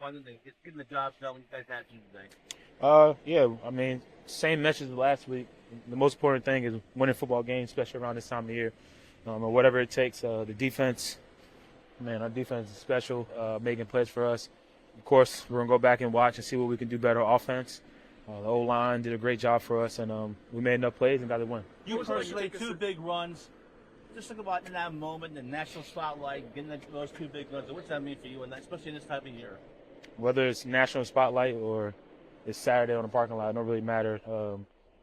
fun and getting the job done when you guys had to today? Yeah, I mean, same message as last week. The most important thing is winning football games, especially around this time of year. Or whatever it takes. The defense, man, our defense is special, making plays for us. Of course, we're going to go back and watch and see what we can do better on offense. The O-line did a great job for us, and we made enough plays and got the win. You personally, 2 big runs. Just think about in that moment, the national spotlight, getting those 2 big runs. What's that mean for you, and especially in this time of year? Whether it's national spotlight or it's Saturday on the parking lot, it don't really matter.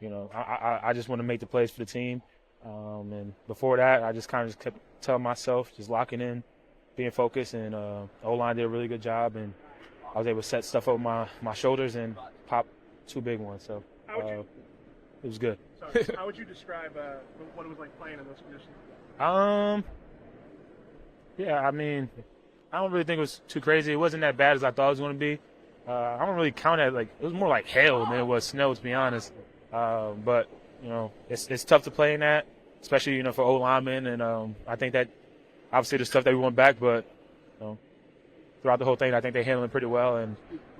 I just want to make the plays for the team. And before that, I just kind of kept telling myself, just locking in, being focused, and O-line did a really good job, and I was able to set stuff over my shoulders and pop 2 big ones. So it was good. Sorry, how would you describe what it was like playing in those conditions? Yeah, I mean, I don't really think it was too crazy. It wasn't that bad as I thought it was going to be. I don't really count it it was more like hail than it was snow, to be honest. But it's tough to play in that, especially for O linemen, and I think that obviously the stuff that we went back, but throughout the whole thing, I think they handled it pretty well, and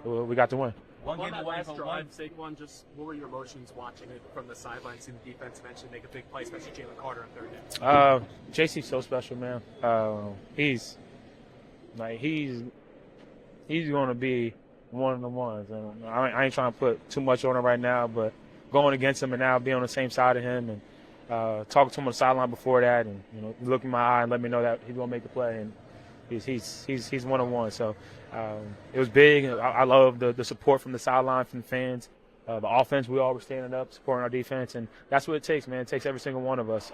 we got the win. On that last drive, Saquon, what were your emotions watching it from the sideline, seeing the defense eventually make a big play, especially Jalen Carter on 3rd down? JC's so special, man. He's going to be one of the ones, and I ain't trying to put too much on him right now, but going against him and now being on the same side of him and talking to him on the sideline before that, and look in my eye and let me know that he's going to make the play, and he's one of one. So it was big. I love the support from the sideline, from the fans. The offense, we all were standing up, supporting our defense, and that's what it takes, man. It takes every single one of us.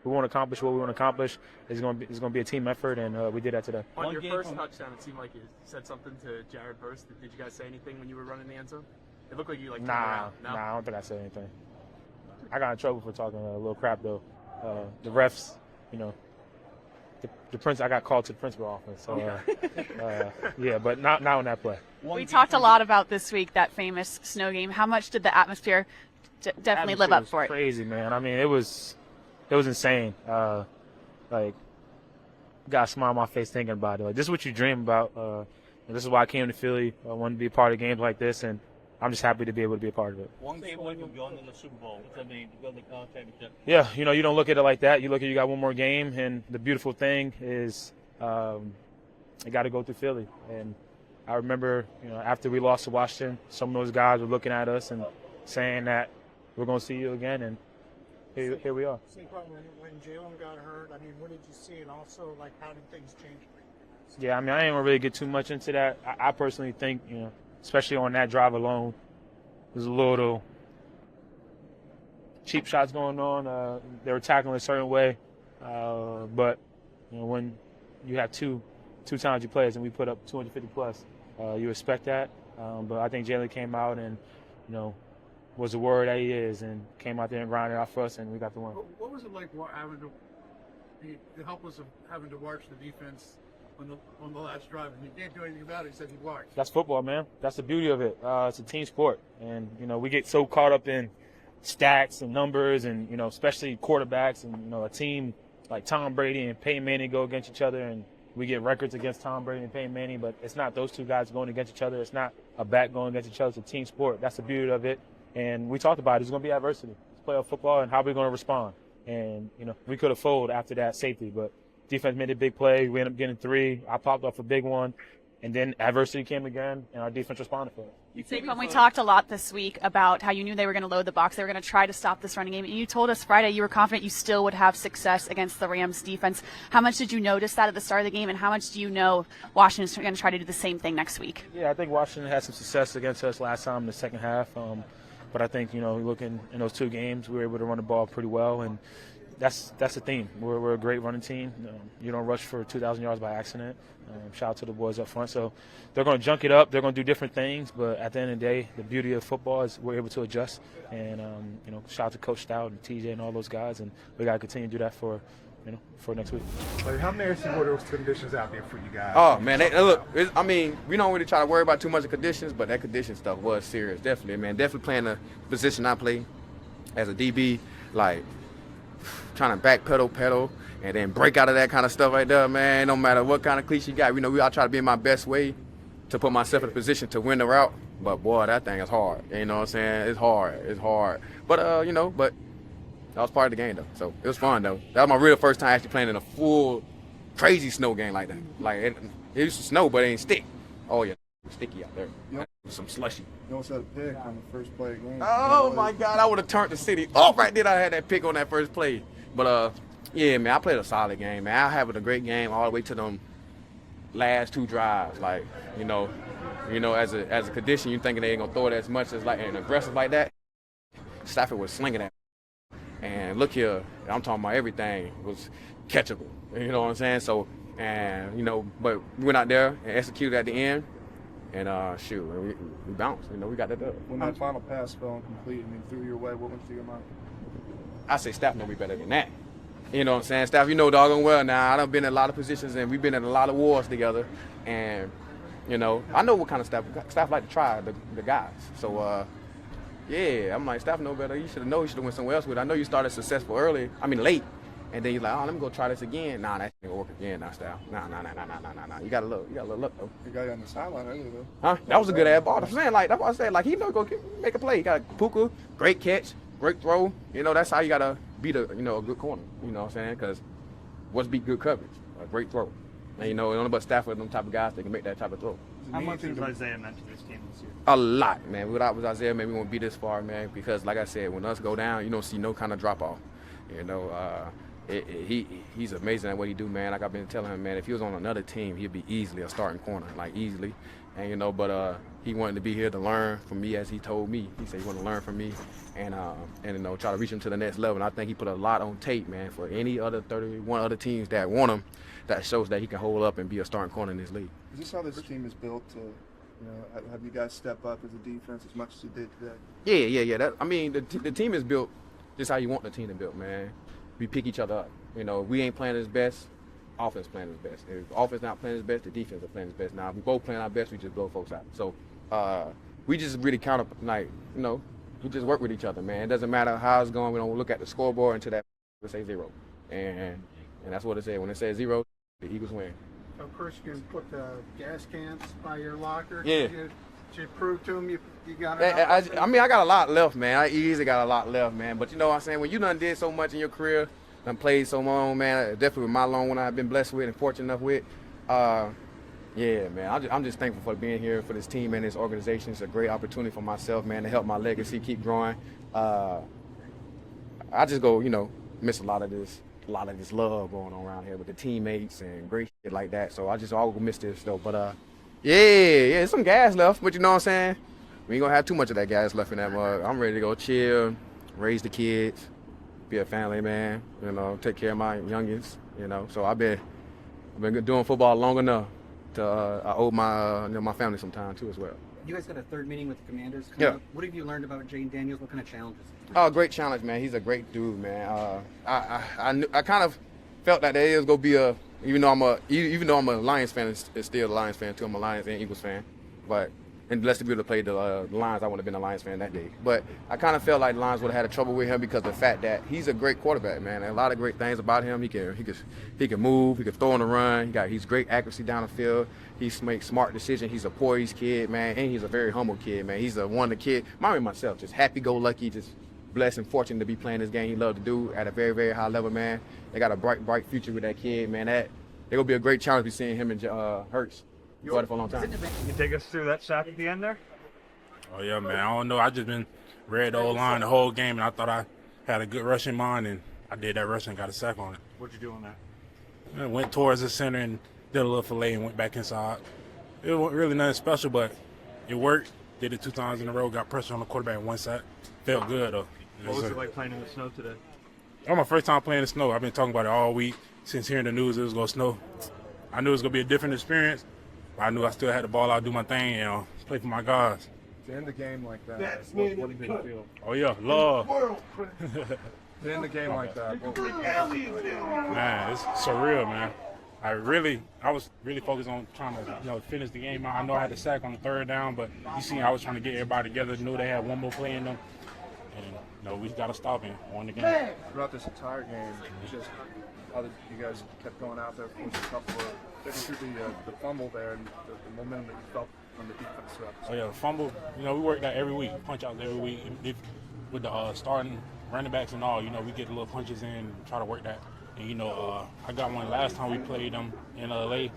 We want to accomplish what we want to accomplish. It's going to be a team effort, and we did that today. On your first touchdown, it seemed like you said something to Jared Verse. Did you guys say anything when you were running the end zone? It looked like you turned around. No? Nah, I don't think I said anything. I got in trouble for talking a little crap though. The refs, the prince. I got called to the principal office. So yeah, but not on that play. We talked a lot about this week, that famous snow game. How much did the atmosphere definitely live up for it? Crazy, man. I mean, it was insane. Got a smile on my face thinking about it. This is what you dream about. And this is why I came to Philly. I wanted to be a part of games like this, and I'm just happy to be able to be a part of it. One game away from going to the Super Bowl. What's that mean to go to the conference championship? Yeah, you don't look at it like that. You look at you got one more game, and the beautiful thing is you got to go through Philly. And I remember, after we lost to Washington, some of those guys were looking at us and saying that we're going to see you again, and here we are. When Jalen got hurt, I mean, what did you see? And also, how did things change? Yeah, I mean, I ain't gonna really get too much into that. I personally think, especially on that drive alone, there's a little cheap shots going on. They were tackling a certain way, but when you have two talented players and we put up 250 plus, you expect that. But I think Jalen came out and was the word that he is, and came out there and grinded out for us, and we got the win. What was it like having to be helpless of having to watch the defense on the last drive? And you can't do anything about it except you watch. That's football, man. That's the beauty of it. It's a team sport, and we get so caught up in stats and numbers, and especially quarterbacks, and a team like Tom Brady and Peyton Manning go against each other, and we get records against Tom Brady and Peyton Manning, but it's not those two guys going against each other. It's not a back going against each other. It's a team sport. That's the beauty of it. And we talked about it. There's going to be adversity. It's playoff football, and how we're going to respond. And, we could have folded after that safety, but defense made a big play. We ended up getting 3. I popped off a big one, and then adversity came again, and our defense responded for it. Saquon, we talked a lot this week about how you knew they were going to load the box. They were going to try to stop this running game. And you told us Friday you were confident you still would have success against the Rams defense. How much did you notice that at the start of the game, and how much do you know Washington's going to try to do the same thing next week? Yeah, I think Washington had some success against us last time in the second half. But I think, looking in those 2 games, we were able to run the ball pretty well, and that's the theme. We're a great running team. You don't rush for 2,000 yards by accident. Shout out to the boys up front. So they're going to junk it up. They're going to do different things. But at the end of the day, the beauty of football is we're able to adjust. And, shout out to Coach Stout and TJ and all those guys. And we got to continue to do that for next week. How nasty were those conditions out there for you guys? Oh, man, we don't really try to worry about too much of conditions, but that condition stuff was serious, definitely, man. Definitely playing the position I play as a DB, trying to pedal, and then break out of that kind of stuff right there, man. No matter what kind of cleats you got, I try to be in my best way to put myself in a position to win the route. But boy, that thing is hard. You know what I'm saying? It's hard. But you know, but that was part of the game though. So it was fun though. That was my real first time actually playing in a full crazy snow game like that. Like it used to snow, but it ain't stick. Oh yeah, sticky out there. Yep. Some slushy. You almost had a pick on the first play of the game. Oh my God, I would have turned the city off right there. I had that pick on that first play. But yeah, man, I played a solid game, man. I having a great game all the way to them last 2 drives. Like, you know, as a condition, you thinking they ain't gonna throw it as much as like and aggressive like that. Stafford was slinging that. And look here, I'm talking about everything was catchable. You know what I'm saying? So, and you know, but we went out there and executed at the end. And shoot, we bounced. You know, we got that dub. When that final pass fell incomplete and threw your way, what went through your mind? I say Staff know me better than that. You know what I'm saying? Staff, you know doggone well now. I done been in a lot of positions and we've been in a lot of wars together. And, you know, I know what kind of staff like to try the guys. So, yeah, I'm like, Staff know better. You should have known you should have went somewhere else with it. I know you started successful late. And then you're like, oh, let me go try this again. Nah, that ain't gonna work again now, Staff. Nah. You got a little look, though. The guy on the sideline earlier, though. Huh? That was a good ass ball. I'm saying, like, that's what I said. Like, he know go make a play. He got Puka, great catch, great throw. You know, that's how you gotta beat a good corner. You know what I'm saying? Because what's beat good coverage? A great throw. And you know, only but Stafford, them type of guys, they can make that type of throw. How much has Isaiah meant to this team this year? A lot, man. Without Isaiah, man, we won't be this far, man. Because, like I said, when us go down, you don't see no kind of drop off. You know, he's amazing at what he do, man. Like I've been telling him, man, if he was on another team, he'd be easily a starting corner, like easily. And you know, but he wanted to be here to learn from me, as he told me. He said he wanted to learn from me, and you know, try to reach him to the next level. And I think he put a lot on tape, man, for any other 31 other teams that want him. That shows that he can hold up and be a starting corner in this league. Is this how this team is built to, you know, have you guys step up as a defense as much as you did today? Yeah. The team is built just how you want the team to be built, man. We pick each other up. You know, we ain't playing his best. Offense playing his best. If offense not playing his best, the defense is playing his best. Now, if we both playing our best, we just blow folks out. So, we just really we just work with each other, man. It doesn't matter how it's going. We don't look at the scoreboard until that we say 0. And that's what it said. When it says 0, the Eagles win. Of course, you can put the gas cans by your locker. Yeah. To prove to them you got it. I got a lot left, man. I easily got a lot left, man. But you know what I'm saying? When you done did so much in your career, done played so long, man, definitely with my long one I've been blessed with and fortunate enough with. Yeah, man, I'm just thankful for being here for this team and this organization. It's a great opportunity for myself, man, to help my legacy keep growing. I just go, miss a lot of this love going on around here with the teammates and great shit like that. So I just always miss this though. But yeah, some gas left. But you know what I'm saying? We ain't gonna have too much of that gas left in that mug. I'm ready to go chill, raise the kids, be a family man. Take care of my youngins. So I've been doing football long enough to I owe my family some time too as well. You guys got a third meeting with the Commanders. Yeah. What have you learned about Jane Daniels? What kind of challenges? Oh, great challenge, man. He's a great dude, man. I kind of felt that there is gonna be even though I'm a Lions fan, it's still a Lions fan too. I'm a Lions and Eagles fan, but and blessed to be able to play the Lions, I would have been a Lions fan that day. But I kind of felt like the Lions would have had trouble with him because of the fact that he's a great quarterback, man. And a lot of great things about him. He can move. He can throw on the run. He's great accuracy down the field. He makes smart decisions. He's a poised kid, man, and he's a very humble kid, man. He's a wonder kid. Myself, just happy-go-lucky, just blessed and fortunate to be playing this game he loved to do at a very, very high level, man. They got a bright future with that kid, man. They're gonna be a great challenge to be seeing him and Hurts for a long time. Can you take us through that sack at the end there? Oh yeah, man. I don't know. I just been read the O-line the whole game, and I thought I had a good rush in mind, and I did that rush and got a sack on it. What'd you do on that? I went towards the center and did a little fillet and went back inside. It wasn't really nothing special, but it worked. Did it 2 times in a row. Got pressure on the quarterback in 1 sack. Felt good though. What was it like playing in the snow today? That was my first time playing in the snow. I've been talking about it all week since hearing the news it was going to snow. I knew it was going to be a different experience, but I knew I still had the ball out, do my thing, play for my guys. To end the game like that, what did it feel? Oh, yeah, love. To end the game like that, man, it's surreal, man. I was really focused on trying to, finish the game out. I know I had the sack on the 3rd down, but you see, I was trying to get everybody together. Knew they had one more play in them. And, we got to stop him on the game. Throughout this entire game, just how you guys kept going out there, forced a couple of getting through the fumble there and the momentum that you felt on the defense throughout the Oh yeah, fumble. You know, we work that every week, punch outs every week. With the starting running backs and all, you know, we get the little punches in and try to work that. And you know, I got one last time we played them in LA,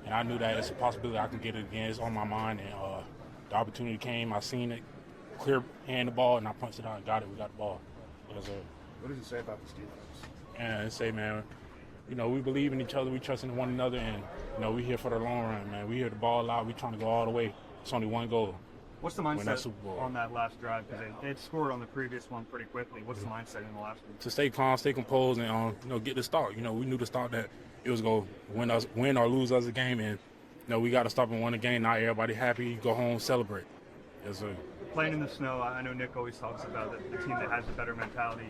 and I knew that it's a possibility I can get it again. It's on my mind, and the opportunity came. I seen it, clear hand the ball, and I punched it out and got it. We got the ball. Yes, sir. What does it say about this defense? And it say, man, you know, we believe in each other, we trust in one another, and you know, we here for the long run, man. We here to ball out. We trying to go all the way. It's only one goal. What's the Win that mindset Super Bowl. on that last drive? Because they had scored on the previous one pretty quickly. What's the mindset in the last one? To stay calm, stay composed, and you know, get the start. You know, we knew to start that it was going to win or lose us a game, and you know, we got to stop and win a game. Not everybody happy. Go home, celebrate. Yes, sir. Playing in the snow, I know Nick always talks about the team that has the better mentality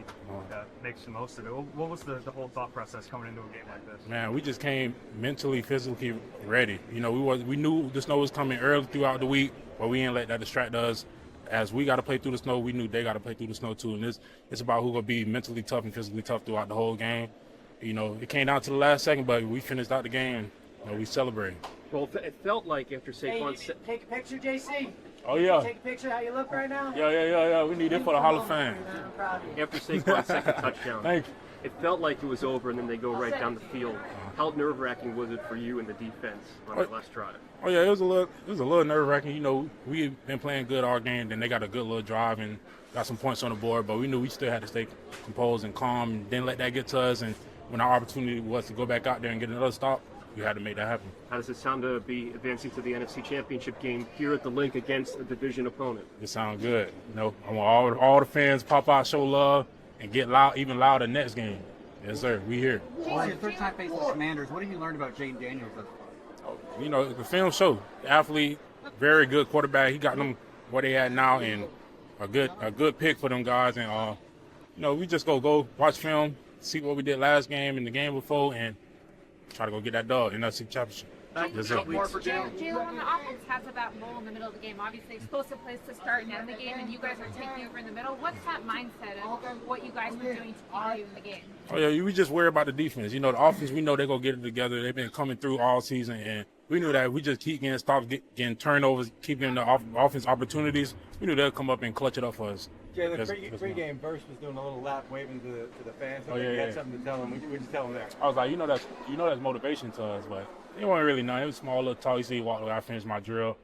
makes the most of it. What was the whole thought process coming into a game like this? Man, we just came mentally, physically ready. You know, we knew the snow was coming early throughout the week, but we didn't let that distract us. As we got to play through the snow, we knew they got to play through the snow too. And it's about who gonna be mentally tough and physically tough throughout the whole game. You know, it came down to the last second, but we finished out the game. And, you know, we celebrated. Well, it felt like after Saquon. Take a picture, JC. Oh yeah. Take a picture how you look right now. Yeah. We need it for the Hall of Fame. I'm proud of you. After Saquon's second touchdown, Thank you. it felt like it was over, and then they go right down the field. How nerve-wracking was it for you and the defense on that last drive? Oh yeah, it was a little nerve-wracking. You know, we've been playing good all game. Then they got a good little drive and got some points on the board. But we knew we still had to stay composed and calm. And didn't let that get to us. And when our opportunity was to go back out there and get another stop, we had to make that happen. How does it sound to be advancing to the NFC Championship game here at the Link against a division opponent? It sounds good. You know, I want all the fans pop out, show love, and get loud, even louder next game. Yes, sir. We here. Well, your third time facing the Commanders. What have you learned about Jalen Daniels thus far? You know, the film show. The athlete, very good quarterback. He got them where they at now, and a good pick for them guys. And you know, we just go watch film, see what we did last game and the game before, and try to go get that dog in that NFC Championship. Yes, sir. Jalen, when the offense has that lull in the middle of the game, obviously explosive plays to start and end the game, and you guys are taking over in the middle. What's that mindset of what you guys were doing to keep you in the game? Oh yeah, we just worry about the defense. You know, the offense, we know they're gonna get it together. They've been coming through all season, and we knew that we just keep getting turnovers, keep getting the offense opportunities. We knew they'll come up and clutch it up for us. Jalen, pre-game Burks was doing a little lap waving to the fans. So you had something to tell them. What did you tell them there? I was like, you know that's motivation to us, but it wasn't really none. It was small little talk. You see, he walked away. I finished my drill,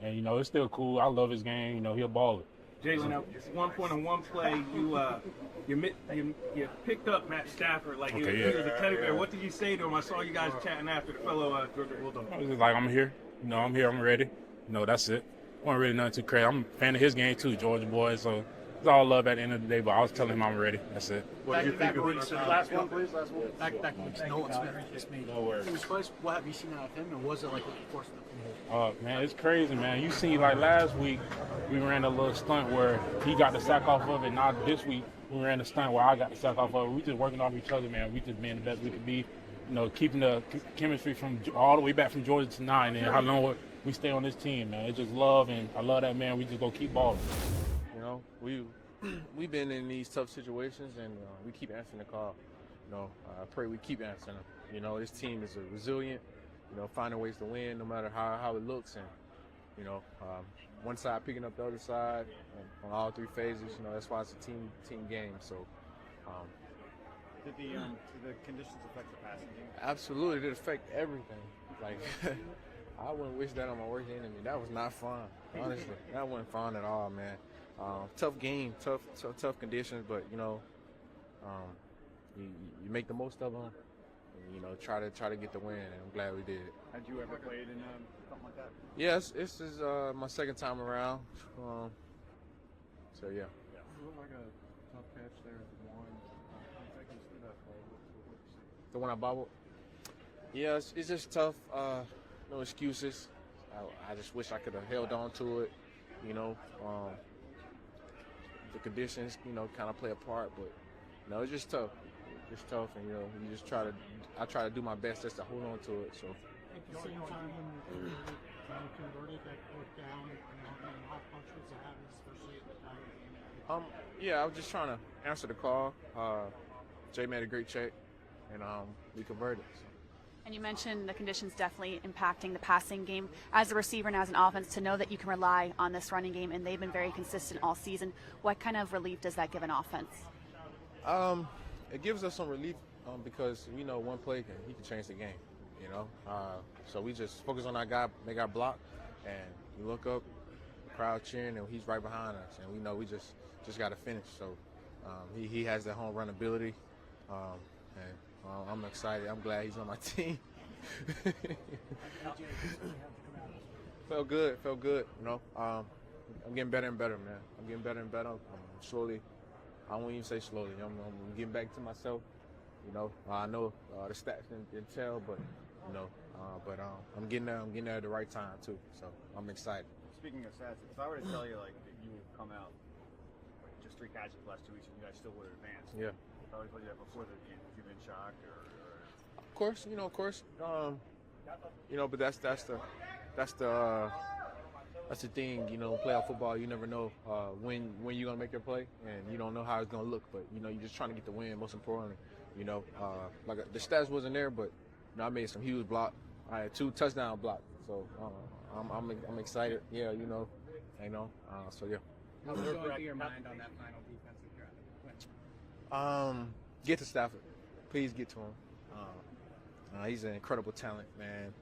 and you know it's still cool. I love his game. You know, he'll ball it. Jalen, at one point on one play, you picked up Matt Stafford like he was a teddy bear. What did you say to him? I saw you guys chatting after the fellow Georgia Bulldog. I was just like, I'm here. You know, I'm here. I'm ready. You know, that's it. Wasn't really nothing too crazy. I'm a fan of his game too, Georgia boy. So it's all love at the end of the day. But I was telling him I'm ready. That's it. What do you think of it? Last one, please. Last one. Back to Nolan Smith. Just made. No worries. What have you seen out of him, and was it like a force? Man, it's crazy, man. You see, like last week, we ran a little stunt where he got the sack off of it. Now this week, we ran a stunt where I got the sack off of it. We just working off each other, man. We just being the best we could be. You know, keeping the chemistry from all the way back from Georgia to 9, and how long we stay on this team, man. It's just love, and I love that, man. We just go keep balling. You know, we've been in these tough situations, and we keep answering the call. You know, I pray we keep answering them. You know, this team is resilient. You know, finding ways to win no matter how it looks, and you know, one side picking up the other side on all three phases. You know, that's why it's a team game. So, did the conditions affect the passing game? Absolutely, it affect everything. Like, I wouldn't wish that on my worst enemy. That was not fun, honestly. That wasn't fun at all, man. Tough game, tough conditions, but you know, you make the most of them. And, you know, try to get the win, and I'm glad we did. Had you ever played in something like that? Yes, this is my second time around. So yeah. It looked like a tough catch there at the one. The one I bobbled? Yeah, it's just tough. No excuses. I just wish I could have held on to it. You know, the conditions, you know, kind of play a part, but you know, it's just tough. It's tough, and you know, you just I try to do my best just to hold on to it. So. At the same time, when you converted that fourth down, and how punctual to have, especially at the time. Yeah, I was just trying to answer the call. Jay made a great check, and we converted. So. And you mentioned the conditions definitely impacting the passing game. As a receiver and as an offense, to know that you can rely on this running game, and they've been very consistent all season, what kind of relief does that give an offense? It gives us some relief because we know one play he can change the game, you know. So we just focus on our guy, make our block, and we look up, crowd cheering, and he's right behind us, and we know we just got to finish. So he has that home run ability, and I'm excited. I'm glad he's on my team. Felt good. You know, I'm getting better and better, man. I'm getting better and better. Slowly. I won't even say slowly. I'm getting back to myself. You know, I know the stats didn't tell, but you know, I'm getting there. I'm getting there at the right time too. So I'm excited. Speaking of stats, if I were to tell you like that you would come out like, just 3 catches the last 2 weeks and you guys still would have advanced. Yeah. If I would told you that before the game, would you have been shocked or? Of course, you know, but that's the thing, you know, playoff football, you never know when you're going to make your play, and you don't know how it's going to look, but, you know, you're just trying to get the win, most importantly, you know. Like, the stats wasn't there, but, you know, I made some huge blocks. I had 2 touchdown blocks, so I'm excited, yeah, you know, so, yeah. What's going through your mind on that final defensive drive? Get to Stafford. Please get to him. He's an incredible talent, man.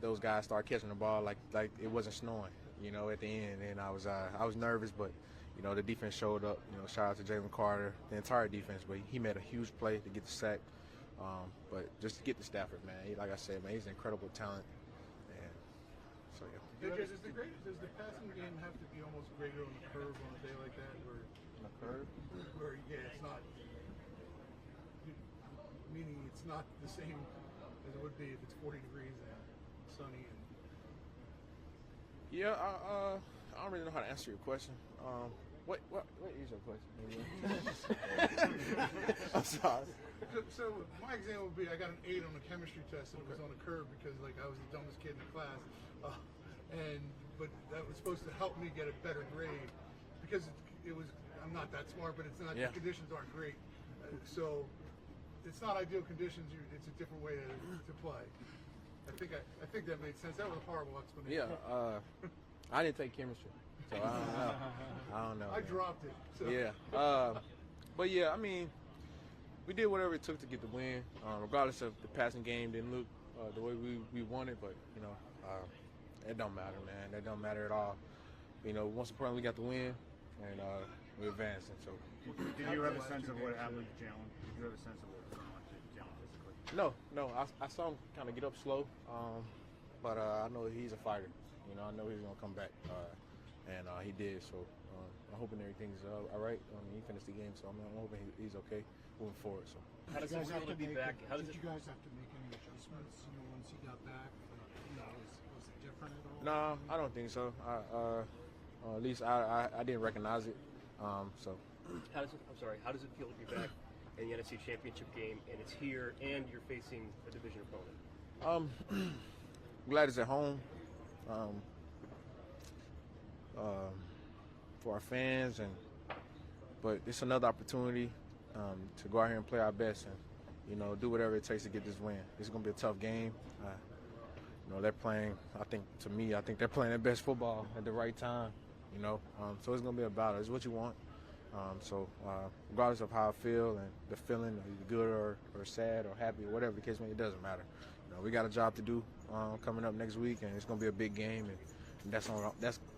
Those guys start catching the ball like it wasn't snowing, you know, at the end. And I was nervous, but you know the defense showed up. You know, shout out to Jalen Carter, the entire defense. But he made a huge play to get the sack. But just to get to Stafford, man. Like I said, man, he's an incredible talent. And so yeah. Does the passing game have to be almost greater on the curve on a day like that, where on the curve? Where it's not. Meaning it's not the same as it would be if it's 40 degrees and sunny. And yeah, I don't really know how to answer your question. What is your question? I'm sorry. So my example would be I got an 8 on the chemistry test and it was on a curve because like I was the dumbest kid in the class, but that was supposed to help me get a better grade because it was I'm not that smart, but it's not the conditions aren't great, so. It's not ideal conditions. It's a different way to play. I think that made sense. That was a horrible explanation. Yeah, I didn't take chemistry, so I don't know. I dropped it. So. Yeah, but yeah, I mean, we did whatever it took to get the win. Regardless of the passing game didn't look the way we wanted, but you know, it don't matter, man. That don't matter at all. You know, once upon we got the win, and we advanced, and so. Did you have a sense of what happened to Jalen? Did you have a sense of what was going on to Jalen physically? No. I saw him kind of get up slow, but I know he's a fighter. You know, I know he's gonna come back, and he did. So I'm hoping everything's all right. He finished the game, so I'm hoping he's okay moving forward. So. How does it feel to be back? Did you guys have to make any adjustments? You know, once he got back, was it different at all? No, I don't think so. At least I didn't recognize it. So. How does it feel to be back in the NFC Championship game, and it's here, and you're facing a division opponent? Glad it's at home. For our fans, but it's another opportunity to go out here and play our best, and you know, do whatever it takes to get this win. It's gonna be a tough game. You know, they're playing. I think they're playing their best football at the right time. You know, so it's gonna be a battle. It's what you want. So regardless of how I feel and the feeling, good or sad or happy or whatever the case may be, it doesn't matter. You know, we got a job to do coming up next week, and it's going to be a big game, and that's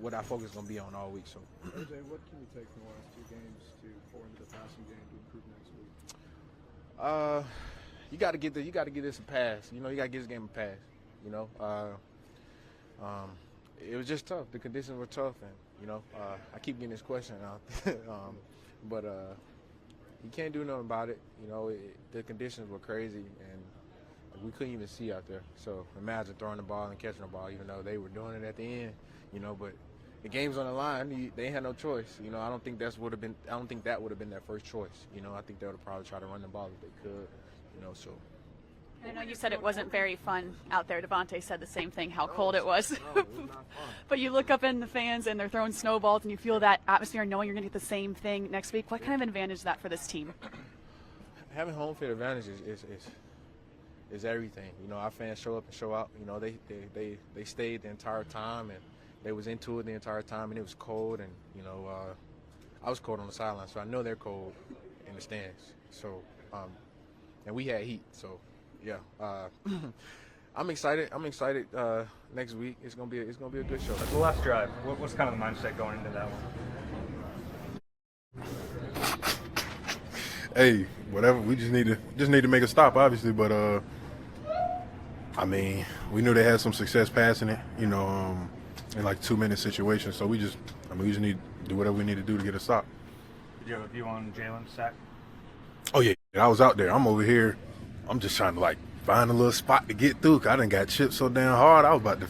what our focus is going to be on all week. So, AJ, what can you take from the last 2 games to pour into the passing game to improve next week? You got to get this a pass. You know, you got to give this game a pass. You know, it was just tough. The conditions were tough, and you know, I keep getting this question out, but you can't do nothing about it. You know, the conditions were crazy, and we couldn't even see out there. So imagine throwing the ball and catching the ball, even though they were doing it at the end. You know, but the game's on the line. They had no choice. You know, I don't think that would have been their first choice. You know, I think they would have probably tried to run the ball if they could. You know, so. I know you said it wasn't very fun out there. Devontae said the same thing, how cold it was. But you look up in the fans and they're throwing snowballs and you feel that atmosphere knowing you're going to get the same thing next week. What kind of advantage is that for this team? Having home field advantage is everything. You know, our fans show up and show out. You know, they stayed the entire time, and they was into it the entire time, and it was cold, and you know, I was cold on the sideline, so I know they're cold in the stands. So, and we had heat, so yeah. I'm excited. Next week it's gonna be a good show. The last drive, what's kind of the mindset going into that one? Hey, whatever. We just need to make a stop, obviously. But I mean, we knew they had some success passing it, you know, in like 2-minute situations. So we just need to do whatever we need to do to get a stop. Did you have a view on Jalen, Sack? Oh yeah, I was out there. I'm over here. I'm just trying to like find a little spot to get through. 'Cause I done got chipped so damn hard. I was about to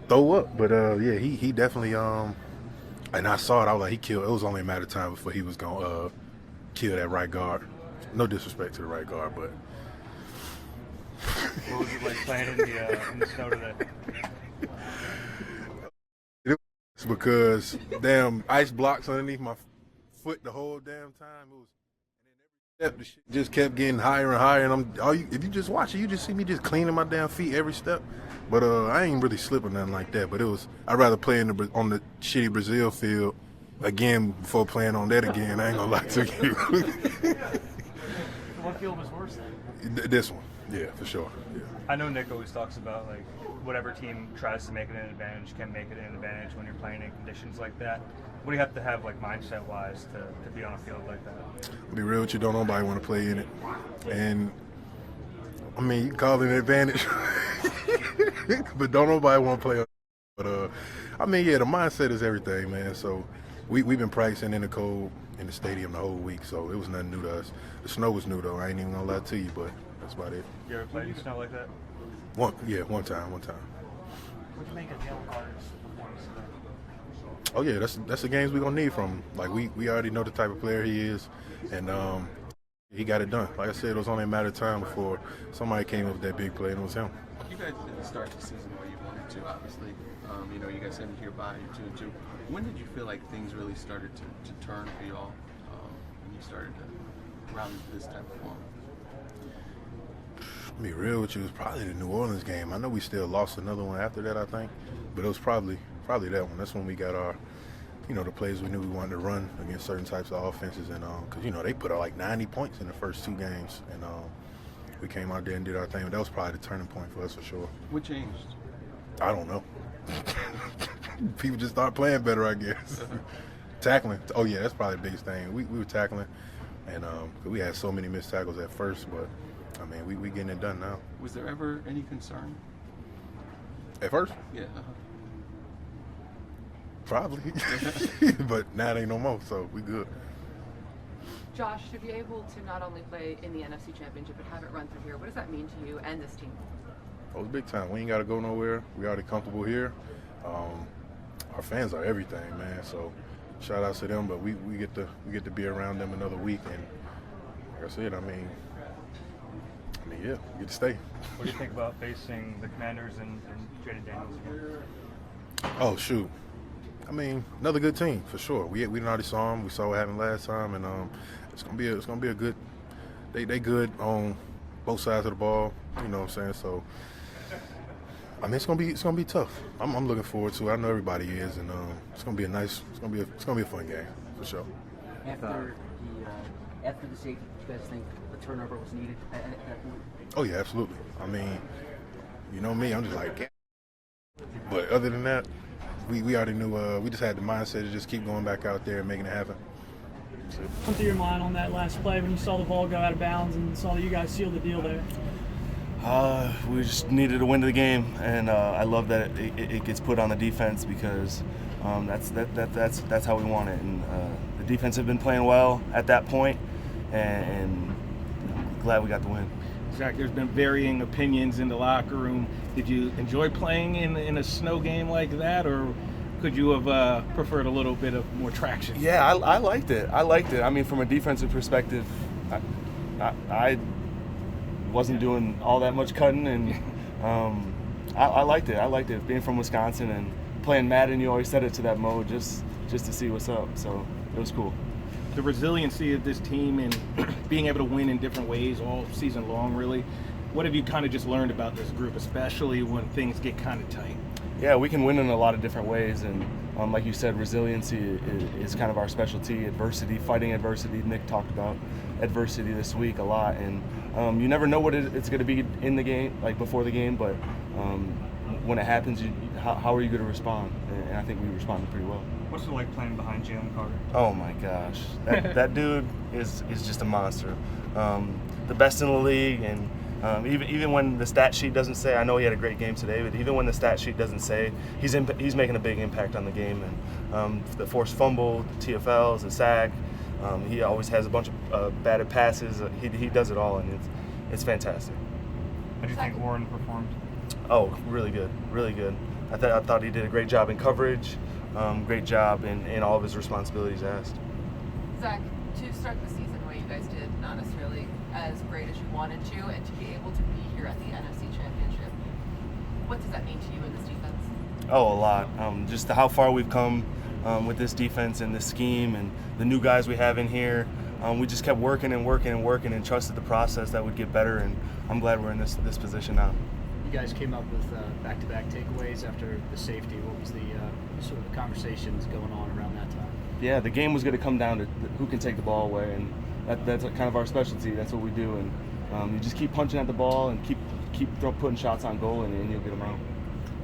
throw up. But yeah, he definitely and I saw it. I was like, he killed. It was only a matter of time before he was gonna kill that right guard. No disrespect to the right guard, but What was it like playing in the snow today? it's because damn ice blocks underneath my foot the whole damn time. It was. The shit just kept getting higher and higher, and if you just watch it, you just see me just cleaning my damn feet every step. But I ain't really slipping nothing like that. But I'd rather play on the shitty Brazil field again before playing on that again. I ain't gonna lie to you. What field was worse then? This one, yeah, for sure. Yeah. I know Nick always talks about like whatever team tries to make it an advantage can make it an advantage when you're playing in conditions like that. What do you have to have like mindset-wise to be on a field like that? Be real with you, don't nobody want to play in it, and I mean you can call it an advantage, but don't nobody want to play. But I mean, yeah, the mindset is everything, man. So we've been practicing in the cold in the stadium the whole week, so it was nothing new to us. The snow was new though. I ain't even gonna lie to you, but that's about it. You ever played in snow like that? One time. What do you make of Jalen Carter's performance today? Oh yeah, that's the games we're gonna need from him. Like we already know the type of player he is, and he got it done. Like I said, it was only a matter of time before somebody came up with that big play, and it was him. You guys didn't start the season where you wanted to, obviously. You know, you guys ended here by you're 2-2. When did you feel like things really started to turn for y'all, when you started to round into this type of form? To be real with you, it was probably the New Orleans game. I know we still lost another one after that, I think, but it was probably that one. That's when we got our, you know, the plays we knew we wanted to run against certain types of offenses, and because you know they put out like 90 points in the first 2 games, and we came out there and did our thing. But that was probably the turning point for us for sure. What changed? I don't know. People just start playing better, I guess. Tackling. Oh yeah, that's probably the biggest thing. We were tackling, and we had so many missed tackles at first, but I mean we getting it done now. Was there ever any concern? At first? Yeah. Probably, but now it ain't no more, so we good. Josh, to be able to not only play in the NFC Championship but have it run through here, what does that mean to you and this team? Oh, it's big time. We ain't got to go nowhere. We already comfortable here. Our fans are everything, man. So shout out to them, but we get to be around them another week, and like I said, I mean, yeah, we get to stay. What do you think about facing the Commanders and Jaden Daniels again? Oh shoot. I mean, another good team for sure. We already saw them. We saw what happened last time, and it's gonna be a good. They good on both sides of the ball. You know what I'm saying? So I mean, it's gonna be tough. I'm looking forward to it. I know everybody is, and it's gonna be it's gonna be a fun game for sure. After the safety, do you guys think a turnover was needed at that point? Oh yeah, absolutely. I mean, you know me, I'm just like. But other than that, we already knew. We just had the mindset to just keep going back out there and making it happen. Went through your mind on that last play when you saw the ball go out of bounds and saw that you guys sealed the deal there? We just needed to win the game, and I love that it gets put on the defense because that's how we want it. And the defense have been playing well at that point, and I'm glad we got the win. Zach, there's been varying opinions in the locker room. Did you enjoy playing in a snow game like that, or could you have preferred a little bit of more traction? Yeah, I liked it. I mean, from a defensive perspective, I wasn't doing all that much cutting, and I liked it. I liked it. Being from Wisconsin and playing Madden, you always set it to that mode just to see what's up. So it was cool. The resiliency of this team and being able to win in different ways all season long, really, What have you kind of just learned about this group, especially when things get kind of tight? Yeah, we can win in a lot of different ways, and like you said, resiliency is kind of our specialty. Adversity, fighting adversity. Nick talked about adversity this week a lot, and you never know what it's going to be in the game, like before the game, but when it happens, how are you going to respond? And I think we responded pretty well. What's it like playing behind Jalen Carter? Oh my gosh, that dude is just a monster. The best in the league, and even when the stat sheet doesn't say, I know he had a great game today, but even when the stat sheet doesn't say, he's making a big impact on the game. And the forced fumble, the TFLs, the sack, he always has a bunch of batted passes. He does it all, and it's fantastic. How do you think Oren performed? Oh, really good, really good. I thought he did a great job in coverage, great job in all of his responsibilities asked. Zach, to start the season the way you guys did, not necessarily as great as you wanted to, and to be able to be here at the NFC Championship, what does that mean to you in this defense? Oh, a lot. Just how far we've come with this defense and this scheme and the new guys we have in here. We just kept working and working and working and trusted the process that would get better, and I'm glad we're in this position now. You guys came up with back-to-back takeaways after the safety. What was the sort of conversations going on around that time? Yeah, the game was going to come down to who can take the ball away, and that's kind of our specialty. That's what we do, and you just keep punching at the ball and keep putting shots on goal, and you'll get them out.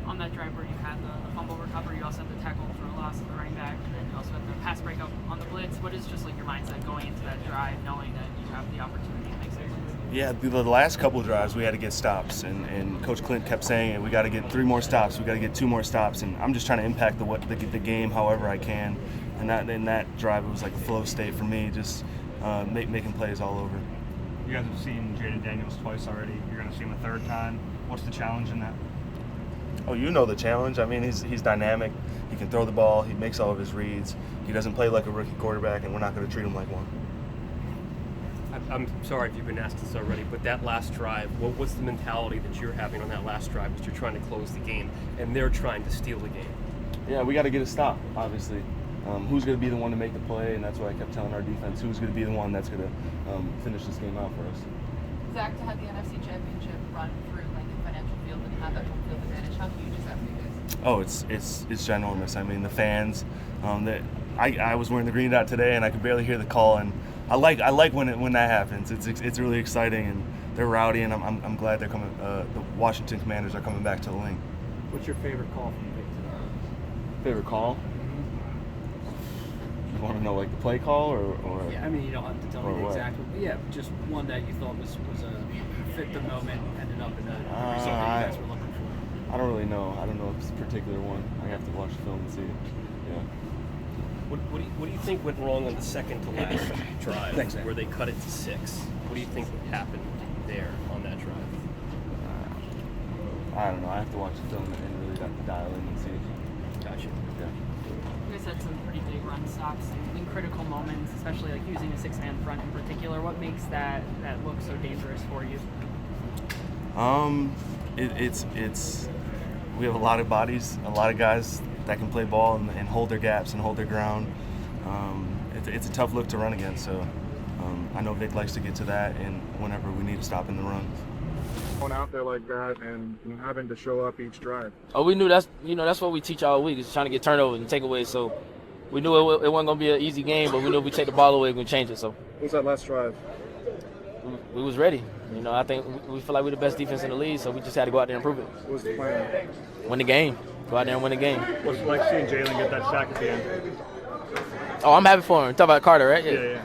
On that drive where you had the fumble recovery, you also had the tackle for a loss of the running back, and then you also had the pass breakup on the blitz. What is just like your mindset going into that drive, knowing that you have the opportunity to make saves? Yeah, the last couple of drives we had to get stops, and Coach Clint kept saying, we got to get 3 more stops, we got to get 2 more stops, and I'm just trying to impact the game however I can. And in that drive, it was like a flow state for me, just making plays all over. You guys have seen Jaden Daniels twice already. You're going to see him a third time. What's the challenge in that? Oh, you know the challenge. I mean, he's dynamic. He can throw the ball. He makes all of his reads. He doesn't play like a rookie quarterback, and we're not going to treat him like one. I'm sorry if you've been asked this already, but that last drive, what's the mentality that you're having on that last drive, that you're trying to close the game, and they're trying to steal the game? Yeah, we got to get a stop, obviously. Who's going to be the one to make the play, and that's what I kept telling our defense, who's going to be the one that's going to finish this game out for us. Zach, to have the NFC Championship run through Lincoln Financial Field and have that home field advantage, how huge is that for you guys? Oh, it's ginormous. I mean, the fans. I was wearing the green dot today, and I could barely hear the call. And I like when that happens. It's really exciting, and they're rowdy, and I'm glad they're coming. The Washington Commanders are coming back to the Link. What's your favorite call from the Big Ten? Favorite call? You want to know like the play call or? Yeah, I mean you don't have to tell me the exact one, but yeah, just one that you thought was a fit the moment, ended up in a result that you guys were looking for. I don't really know. I don't know if it's a particular one. I have to watch the film and see. Yeah. What do you think went wrong on the second to last drive, Thanks, where they cut it to 6? What do you think happened there on that drive? I don't know. I have to watch the film and really dial in and see. Gotcha. Yeah. You guys had some pretty big run stops in critical moments, especially like using a 6-man front in particular. What makes that look so dangerous for you? It's we have a lot of bodies, a lot of guys that can play ball and hold their gaps and hold their ground. It's a tough look to run against, so I know Vic likes to get to that, and whenever we need to stop in the runs. Going out there like that and having to show up each drive. Oh, we knew that's what we teach all week, is trying to get turnovers and takeaways. So we knew it wasn't gonna be an easy game, but we knew if we take the ball away, we can change it. So What was that last drive? we was ready. I think we feel like we're the best defense in the league, so we just had to go out there and prove it. What was the plan? Win the game. Go out there and win the game. What's it like seeing Jalen get that sack at the end? Oh, I'm happy for him. Talk about Carter, right? Yeah.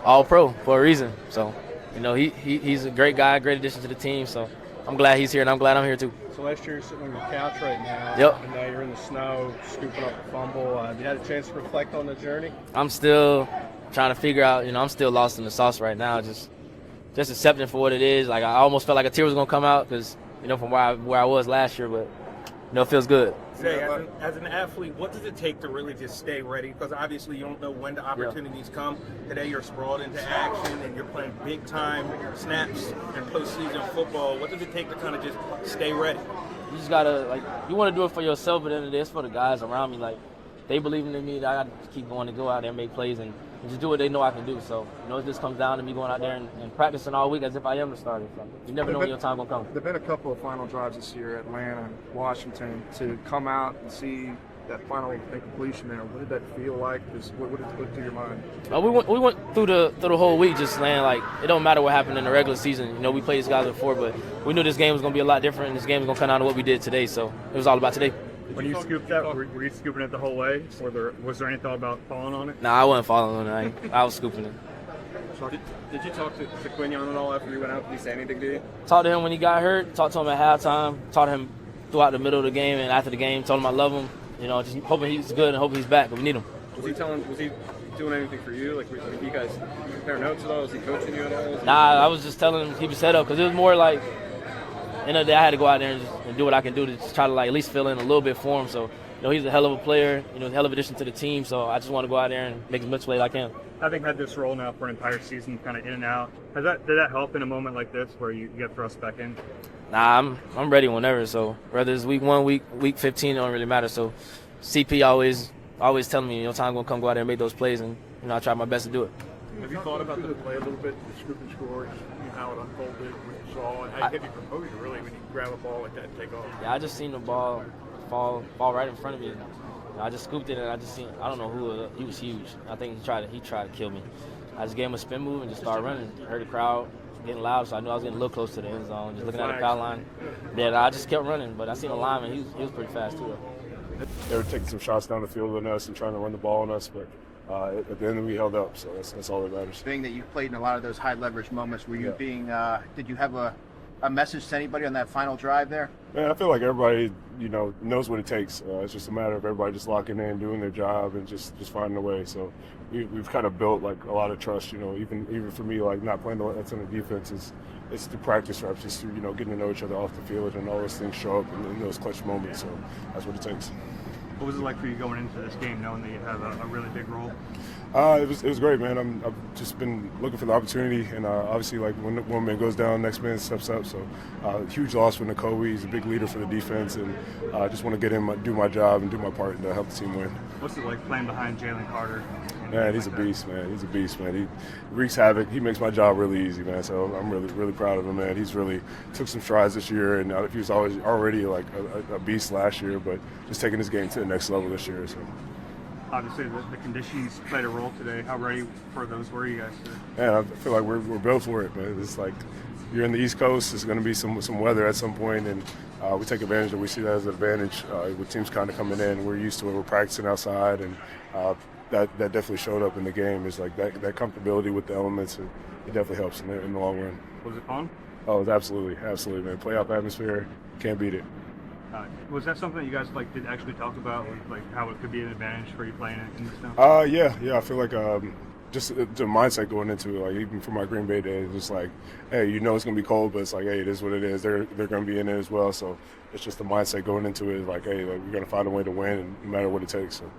All pro for a reason. So, he's a great guy, great addition to the team. So I'm glad he's here, and I'm glad I'm here too. So last year you're sitting on your couch right now. Yep. And now you're in the snow, scooping up a fumble. Have you had a chance to reflect on the journey? I'm still trying to figure out, I'm still lost in the sauce right now. Just accepting for what it is. Like, I almost felt like a tear was going to come out because, from where I was last year, but, it feels good. Say, as an athlete, what does it take to really just stay ready? Because obviously you don't know when the opportunities come. Today you're sprawled into action and you're playing big-time snaps in postseason football. What does it take to kind of just stay ready? You just got to, you want to do it for yourself, but then it's for the guys around me. they believe in me. I got to keep going to go out there and make plays and just do what they know I can do. So, it just comes down to me going out there and practicing all week as if I am the starter. So you never know when your time will come. There have been a couple of final drives this year, Atlanta and Washington, to come out and see that final incompletion there. What did that feel like? What did it put through your mind? We went through the whole week just saying, like, it don't matter what happened in the regular season. We played these guys before, but we knew this game was going to be a lot different, and this game was going to come down to what we did today. So it was all about today. When you scooped that, were you scooping it the whole way? Or was there any thought about falling on it? Nah, I wasn't falling on it. I was scooping it. Did you talk to Saquon at all after you went out? Did he say anything to you? Talked to him when he got hurt. Talked to him at halftime. Talked to him throughout the middle of the game and after the game. Told him I love him. Just hoping he's good and hoping he's back, but we need him. Was he doing anything for you? Like, did you guys compare notes at all? Was he coaching you at all? Nah, I was just telling him to keep his head up because it was more like, end of the day, I had to go out there and do what I can do to just try to at least fill in a little bit for him. So, he's a hell of a player, a hell of addition to the team. So I just want to go out there and make as much play as I can. Having had this role now for an entire season, kind of in and out, did that help in a moment like this where you get thrust back in? Nah, I'm ready whenever. So whether it's week 1, week 15, it don't really matter. So CP always telling me, time gonna come, go out there and make those plays, and I try my best to do it. Have you thought about the play a little bit, the scoop and score, how it unfolded, what you saw, and how you get your composure really when you grab a ball like that and take off? Yeah, I just seen the ball fall right in front of me. I just scooped it, and I don't know who, he was huge. I think he tried to kill me. I just gave him a spin move and just started running. Heard the crowd getting loud, so I knew I was getting a little close to the end zone. Just looking at the foul line. Yeah, I just kept running, but I seen the lineman. He was pretty fast too. They were taking some shots down the field on us and trying to run the ball on us, but at the end we held up, so that's all that matters. Being that you played in a lot of those high leverage moments, were you did you have a message to anybody on that final drive there? Man, I feel like everybody, knows what it takes. It's just a matter of everybody just locking in, doing their job, and just finding a way. So we've kind of built like a lot of trust. Even for me, like not playing that's in the defense it's the practice reps, just getting to know each other off the field, and all those things show up in those clutch moments. So that's what it takes. What was it like for you going into this game, knowing that you have a really big role? It was great, man. I've just been looking for the opportunity, and obviously, like when one man goes down, next man steps up. So, huge loss for Nakobe. He's a big leader for the defense, and I just want to get him, do my job, and do my part to help the team win. What's it like playing behind Jalen Carter? Man, he's a beast, man. He's a beast, man. He wreaks havoc. He makes my job really easy, man. So I'm really, really proud of him, man. He's really took some strides this year, and he was already like a beast last year, but just taking his game to the next level this year. So. Obviously, the conditions played a role today. How ready for those were you guys today? Man, I feel like we're built for it, man. It's like you're in the East Coast. There's going to be some weather at some point, and we take advantage of it. We see that as an advantage with teams kind of coming in. We're used to it. We're practicing outside, and that definitely showed up in the game. Is like that comfortability with the elements. It definitely helps in the long run. Was it fun? Oh, it was absolutely, man. Playoff atmosphere, can't beat it. Was that something that you guys did actually talk about, like how it could be an advantage for you playing in this town? Yeah. I feel like just the mindset going into it, like even for my Green Bay days, it's like, hey, it's gonna be cold, but it's like, hey, it is what it is. They're gonna be in it as well, so it's just the mindset going into it, like, hey, we're gonna find a way to win, and no matter what it takes. So.